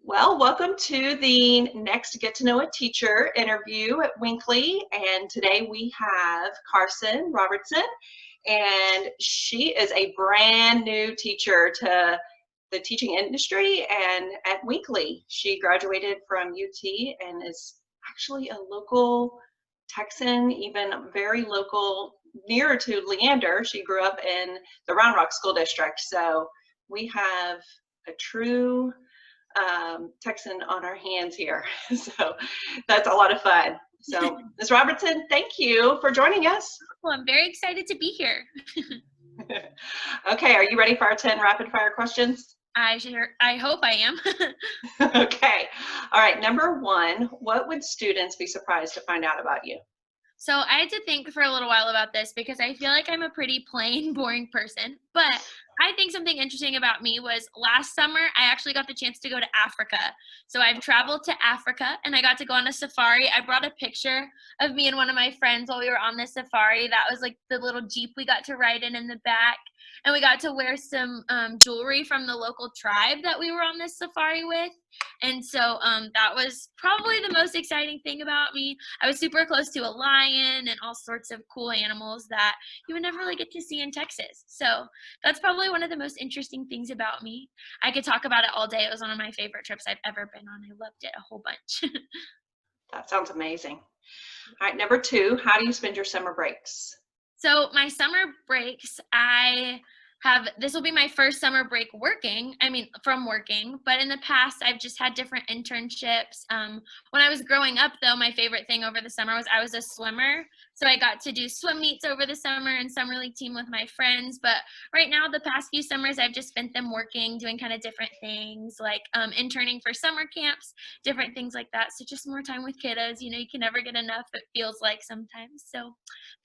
Well, welcome to the next Get to Know a Teacher interview at Winkley. And today we have Carson Robertson, and she is a brand new teacher to the teaching industry and at Winkley. She graduated from UT and is actually a local Texan, even very local, nearer to Leander. She grew up in the Round Rock School District. So we have a true Texan on our hands here. So that's a lot of fun. So Ms. Robertson, thank you for joining us. Well, I'm very excited to be here. Okay, are you ready for our 10 rapid fire questions? I hope I am. Okay, all right, number one, what would students be surprised to find out about you? So I had to think for a little while about this because I feel like I'm a pretty plain, boring person. But I think something interesting about me was last summer, I actually got the chance to go to Africa. So I've traveled to Africa and I got to go on a safari. I brought a picture of me and one of my friends while we were on this safari. That was like the little Jeep we got to ride in the back. And we got to wear some jewelry from the local tribe that we were on this safari with. And so that was probably the most exciting thing about me. I was super close to a lion and all sorts of cool animals that you would never really get to see in Texas. So that's probably one of the most interesting things about me. I could talk about it all day. It was one of my favorite trips I've ever been on. I loved it a whole bunch. That sounds amazing. All right, number two, how do you spend your summer breaks? So my summer breaks, this will be my first summer break from working, but in the past I've just had different internships. When I was growing up though, my favorite thing over the summer was I was a swimmer. So I got to do swim meets over the summer and summer league team with my friends. But right now, the past few summers, I've just spent them working, doing kind of different things like interning for summer camps, different things like that. So just more time with kiddos. You know, you can never get enough, it feels like sometimes. So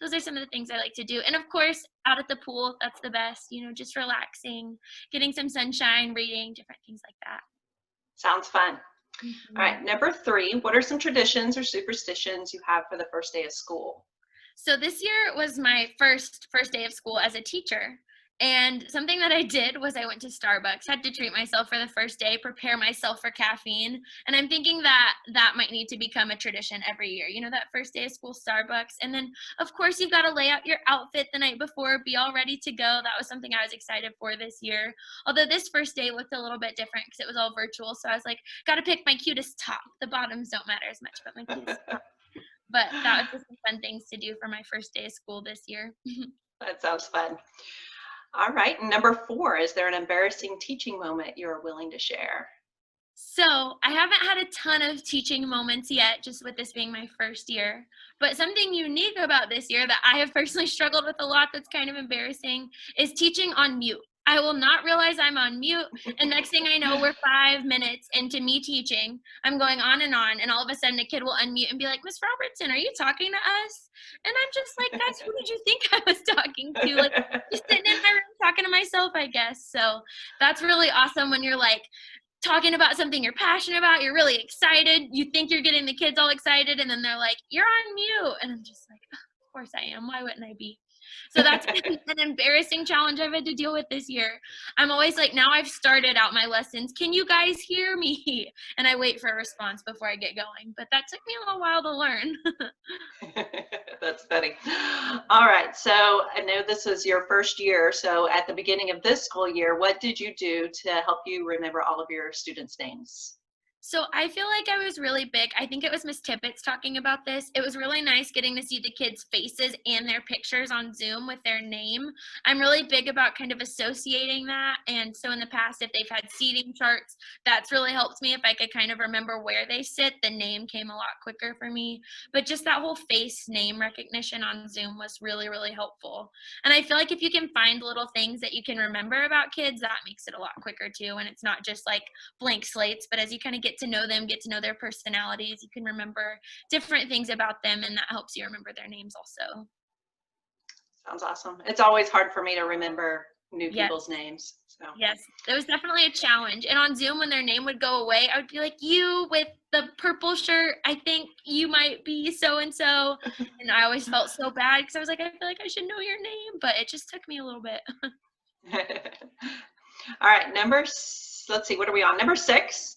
those are some of the things I like to do. And of course, out at the pool, that's the best, you know, just relaxing, getting some sunshine, reading, different things like that. Sounds fun. Mm-hmm. All right, number three, what are some traditions or superstitions you have for the first day of school? So this year was my first day of school as a teacher. And something that I did was I went to Starbucks, had to treat myself for the first day, prepare myself for caffeine. And I'm thinking that that might need to become a tradition every year. You know, that first day of school Starbucks. And then, of course, you've got to lay out your outfit the night before, be all ready to go. That was something I was excited for this year. Although this first day looked a little bit different because it was all virtual. So I was like, got to pick my cutest top. The bottoms don't matter as much, but my cutest top. But that was just some fun things to do for my first day of school this year. That sounds fun. All right, number four, is there an embarrassing teaching moment you're willing to share? So I haven't had a ton of teaching moments yet, just with this being my first year. But something unique about this year that I have personally struggled with a lot that's kind of embarrassing is teaching on mute. I will not realize I'm on mute, and next thing I know, we're 5 minutes into me teaching. I'm going on, and all of a sudden a kid will unmute and be like, "Miss Robertson, are you talking to us?" And I'm just like, "Guys, who did you think I was talking to?" Like, just sitting in my room talking to myself, I guess. So that's really awesome when you're like talking about something you're passionate about, you're really excited, you think you're getting the kids all excited, and then they're like, "You're on mute." And I'm just like, of course I am. Why wouldn't I be? So that's been an embarrassing challenge I've had to deal with this year. I'm always like, now I've started out my lessons, "Can you guys hear me?" And I wait for a response before I get going. But that took me a little while to learn. That's funny. All right, so I know this is your first year. So at the beginning of this school year, what did you do to help you remember all of your students' names? So I feel like I was really big. I think it was Miss Tippett's talking about this. It was really nice getting to see the kids' faces and their pictures on Zoom with their name. I'm really big about kind of associating that. And so in the past, if they've had seating charts, that's really helped me. If I could kind of remember where they sit, the name came a lot quicker for me. But just that whole face name recognition on Zoom was really, really helpful. And I feel like if you can find little things that you can remember about kids, that makes it a lot quicker too. And it's not just like blank slates, but as you kind of get to know them, get to know their personalities, you can remember different things about them, and that helps you remember their names also. Sounds awesome. It's always hard for me to remember new people's names. So. Yes, it was definitely a challenge. And on Zoom, when their name would go away, I would be like, "You with the purple shirt, I think you might be so-and-so." And I always felt so bad because I was like, I feel like I should know your name, but it just took me a little bit. All right, let's see, what are we on? Number six.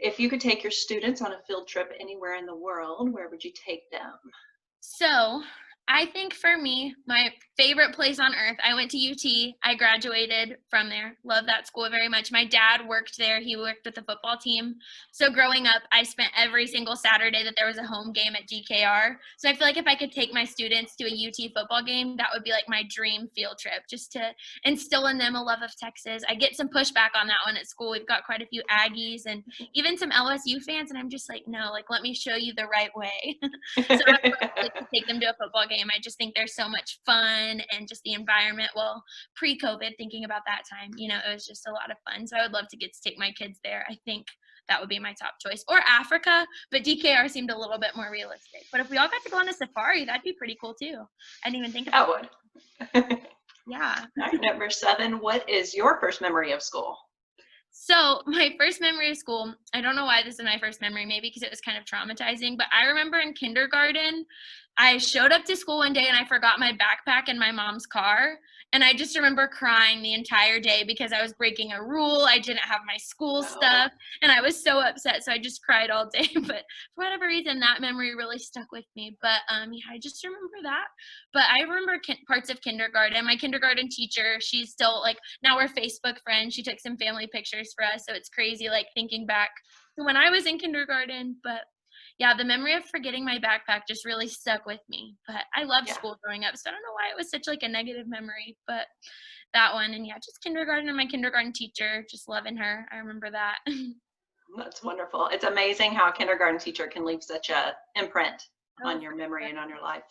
If you could take your students on a field trip anywhere in the world, where would you take them? So I think for me, my favorite place on earth, I went to UT. I graduated from there. Love that school very much. My dad worked there. He worked with the football team. So growing up, I spent every single Saturday that there was a home game at GKR. So I feel like if I could take my students to a UT football game, that would be like my dream field trip, just to instill in them a love of Texas. I get some pushback on that one at school. We've got quite a few Aggies and even some LSU fans. And I'm just like, no, like, let me show you the right way. So I would love to take them to a football game. I just think there's so much fun and just the environment. Well, pre-COVID, thinking about that time, it was just a lot of fun. So I would love to get to take my kids there. I think that would be my top choice. Or Africa, but DKR seemed a little bit more realistic. But if we all got to go on a safari, that'd be pretty cool too. I didn't even think about That would. Yeah. All right, number 7, what is your first memory of school? So my first memory of school, I don't know why this is my first memory, maybe because it was kind of traumatizing, but I remember in kindergarten, I showed up to school one day and I forgot my backpack in my mom's car. And I just remember crying the entire day because I was breaking a rule. I didn't have my school Oh, stuff and I was so upset. So I just cried all day. But for whatever reason, that memory really stuck with me. But yeah, I just remember that. But I remember parts of kindergarten. My kindergarten teacher, she's still like, now we're Facebook friends. She took some family pictures for us. So it's crazy, like thinking back to when I was in kindergarten. But yeah, the memory of forgetting my backpack just really stuck with me. But I loved yeah, school growing up, so I don't know why it was such like a negative memory, but that one. And yeah, just kindergarten and my kindergarten teacher, just loving her. I remember that. that's wonderful. It's amazing how a kindergarten teacher can leave such a imprint Oh, on your memory and on your life.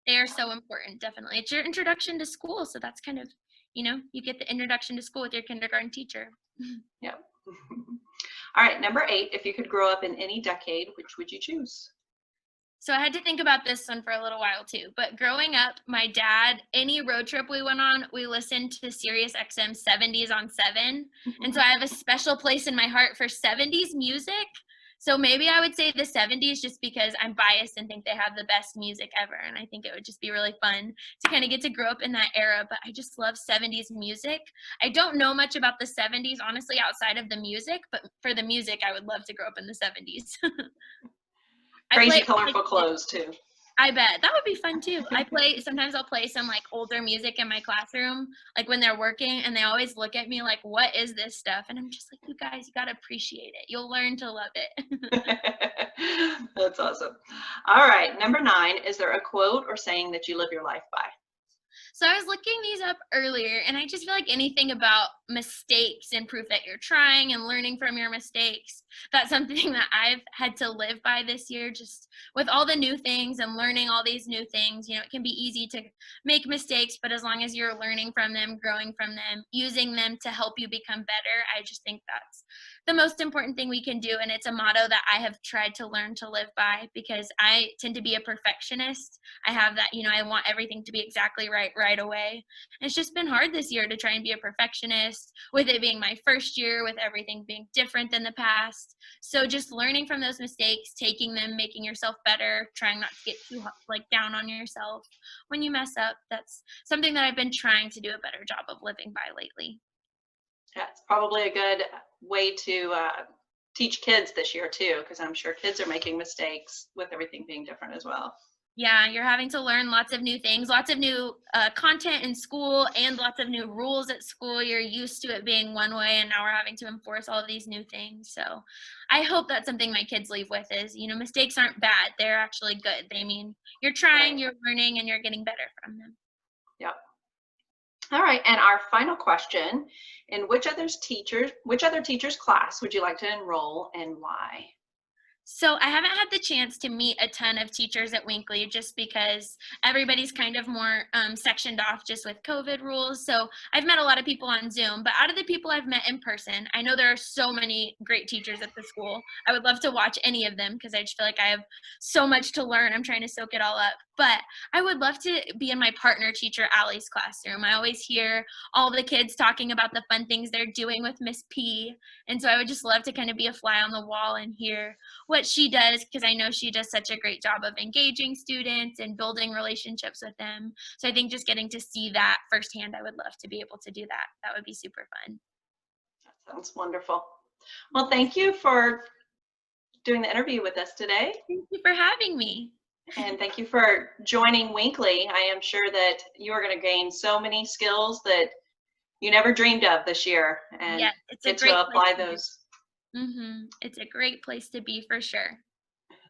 they are so important, definitely. It's your introduction to school, so that's kind of, you get the introduction to school with your kindergarten teacher. Yep. All right, number 8, if you could grow up in any decade, which would you choose? So I had to think about this one for a little while too. But growing up, my dad, any road trip we went on, we listened to Sirius XM 70s on 7. And so I have a special place in my heart for 70s music. So maybe I would say the 70s just because I'm biased and think they have the best music ever. And I think it would just be really fun to kind of get to grow up in that era. But I just love 70s music. I don't know much about the 70s, honestly, outside of the music. But for the music, I would love to grow up in the 70s. I Crazy play colorful clothes too. I bet. That would be fun too. Sometimes I'll play some like older music in my classroom, like when they're working, and they always look at me like, what is this stuff? And I'm just like, you guys, you got to appreciate it. You'll learn to love it. That's awesome. All right, number 9, is there a quote or saying that you live your life by? So I was looking these up earlier, and I just feel like anything about mistakes and proof that you're trying and learning from your mistakes, that's something that I've had to live by this year, just with all the new things and learning all these new things. It can be easy to make mistakes, but as long as you're learning from them, growing from them, using them to help you become better, I just think that's the most important thing we can do. And it's a motto that I have tried to learn to live by because I tend to be a perfectionist. I have that, I want everything to be exactly right away. And it's just been hard this year to try and be a perfectionist, with it being my first year, with everything being different than the past. So just learning from those mistakes, taking them, making yourself better, trying not to get too like down on yourself when you mess up. That's something that I've been trying to do a better job of living by lately. That's probably a good way to teach kids this year too, because I'm sure kids are making mistakes with everything being different as well. Yeah, you're having to learn lots of new things, lots of new content in school, and lots of new rules at school. You're used to it being one way, and now we're having to enforce all of these new things. So I hope that's something my kids leave with is, mistakes aren't bad. They're actually good. They mean you're trying, Right. you're learning, and you're getting better from them. Yep. All right, and our final question, in which other teacher's class would you like to enroll and why? So I haven't had the chance to meet a ton of teachers at Winkley just because everybody's kind of more sectioned off just with COVID rules. So I've met a lot of people on Zoom, but out of the people I've met in person, I know there are so many great teachers at the school. I would love to watch any of them because I just feel like I have so much to learn. I'm trying to soak it all up. But I would love to be in my partner teacher, Allie's classroom. I always hear all the kids talking about the fun things they're doing with Miss P. And so I would just love to kind of be a fly on the wall and hear what she does because I know she does such a great job of engaging students and building relationships with them. So I think just getting to see that firsthand, I would love to be able to do that. That would be super fun. That sounds wonderful. Well, thank you for doing the interview with us today. Thank you for having me. And thank you for joining Winkley. I am sure that you are going to gain so many skills that you never dreamed of this year and Yes, it's a get to great place apply to be. those. It's a great place to be for sure.